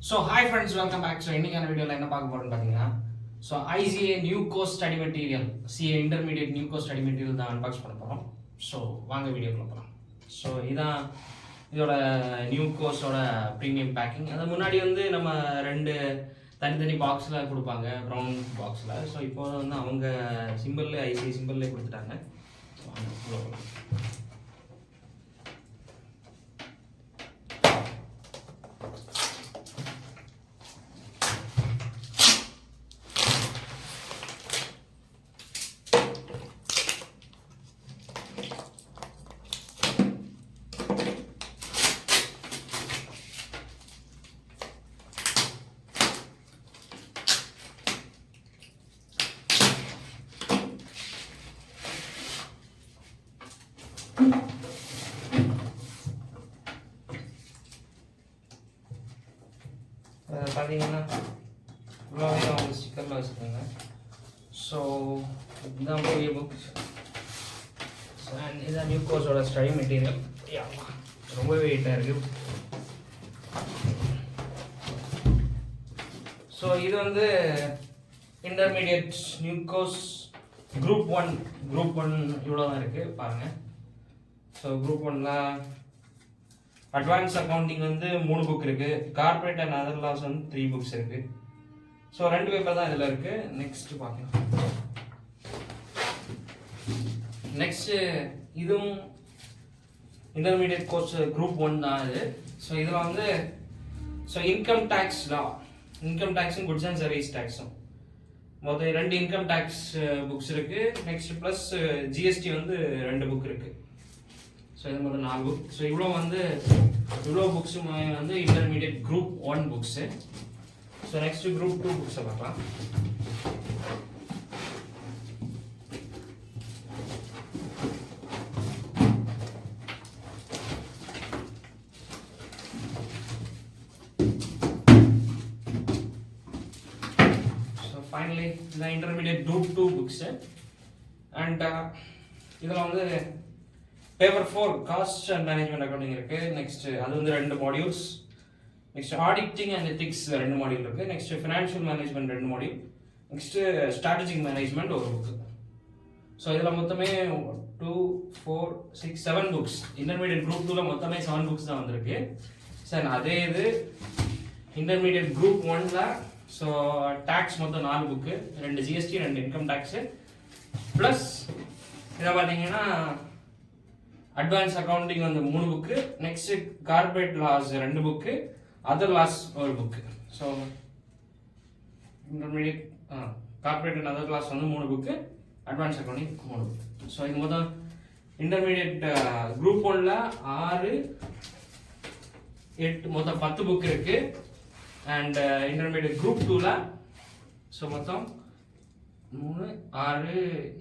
So hi friends, welcome back. So இன்னைக்கான வீடியோல என்ன பார்க்க போறோம்னு பாத்தீங்கன்னா ICA new course study material CA intermediate new course study material தான் அன்பாக்ஸ் பண்ண போறோம். ஸோ வாங்க வீடியோக்குள்ள போகலாம். ஸோ இதான் இதோட நியூ கோர்ஸோட ப்ரீமியம் பேக்கிங். அது முன்னாடி நம்ம ரெண்டு தனித்தனி பாக்ஸில் கொடுப்பாங்க, ப்ரௌன் பாக்ஸில். ஸோ இப்போ அவங்க சிம்பிள்லேயே ICA சிம்பிள்லேயே கொடுத்துட்டாங்க. பார்த்தீங்கன்னா இவ்வளோவே அவங்க ஸ்டிக்கரில் வச்சுருக்காங்க. ஸோ இதுதான் பெரிய புக் அண்ட் இதுதான் நியூ கோர்ஸோட ஸ்டடி மெட்டீரியல். ரொம்பவே வெயிட்டாக இருக்குது. ஸோ இது intermediate new course group one இவ்வளோ தான் இருக்குது பாருங்கள். ஸோ குரூப் ஒன்னில் அட்வான்ஸ் அக்கௌண்டிங் 3 புக் இருக்கு. Corporate and other laws 3 books இருக்கு. ஸோ 2 பேப்பர் தான் இதில் இருக்கு. நெக்ஸ்ட் பார்க்கலாம். நெக்ஸ்ட் இதுவும் இன்டர்மீடியட் கோர்ஸ் குரூப் 1 தான் இது. ஸோ இதில் இன்கம் டேக்ஸ் லா, இன்கம் டேக்ஸும் குட்ஸ் அண்ட் சர்வீஸ் டேக்ஸும் மொத்தம் 2 இன்கம் டேக்ஸ் புக்ஸ் இருக்கு. நெக்ஸ்ட் ப்ளஸ் ஜிஎஸ்டி 2 புக் இருக்கு. ஸோ இது மொத்தம் 4 புக். ஸோ இவ்வளோ புக்ஸும் intermediate group 1 books. So next group 2 புக்ஸை பார்க்கலாம். ஸோ ஃபைனலி இந்த இன்டர்மீடியட் குரூப் 2 புக்ஸு. அண்ட் இதில் paper 4 cost and management accounting இருக்கு. நெக்ஸ்ட் அது 2 modules. Next auditing and ethics 2 module இருக்கு. Next financial management 2 module. Next strategic management ஒரு book. So இதில் மொத்தமே 2 4 6 7 புக்ஸ். இன்டர்மீடியட் குரூப் 2ல மொத்தமே 7 புக்ஸ் தான் வந்திருக்கு. சார் அதே இது இன்டர்மீடியட் குரூப் 1ல ஸோ டேக்ஸ் மொத்தம் 4 book, 2 GST 2 income tax plus இதை பார்த்தீங்கன்னா advance accounting 3 book. Next corporate laws 2 book, other laws ஒரு book. So intermediate corporate and other laws 3 book, advance accounting 3 book. So இது மொத்தம் intermediate group 1ல 6 8 மொத்தம் 10 book இருக்கு. And intermediate group 2ல so மொத்தம் 3 6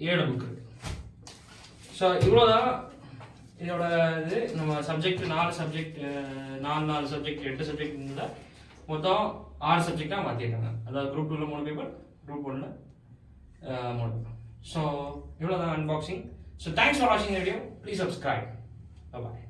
7 book இருக்கு. So இவ்வளோதான் இதோட இது. நம்ம சப்ஜெக்ட் 4 சப்ஜெக்ட் 4 சப்ஜெக்ட் 8 சப்ஜெக்ட் மொத்தம் 6 சப்ஜெக்டாக மாற்றிருக்காங்க. அதாவது குரூப் 2ல 3 பேப்பர், குரூப் 1ல 3 பேப்பர். ஸோ இவ்வளோதான் அன்பாக்சிங். ஸோ தேங்க்ஸ் ஃபார் வாட்சிங் வீடியோ. Please subscribe. பாய்.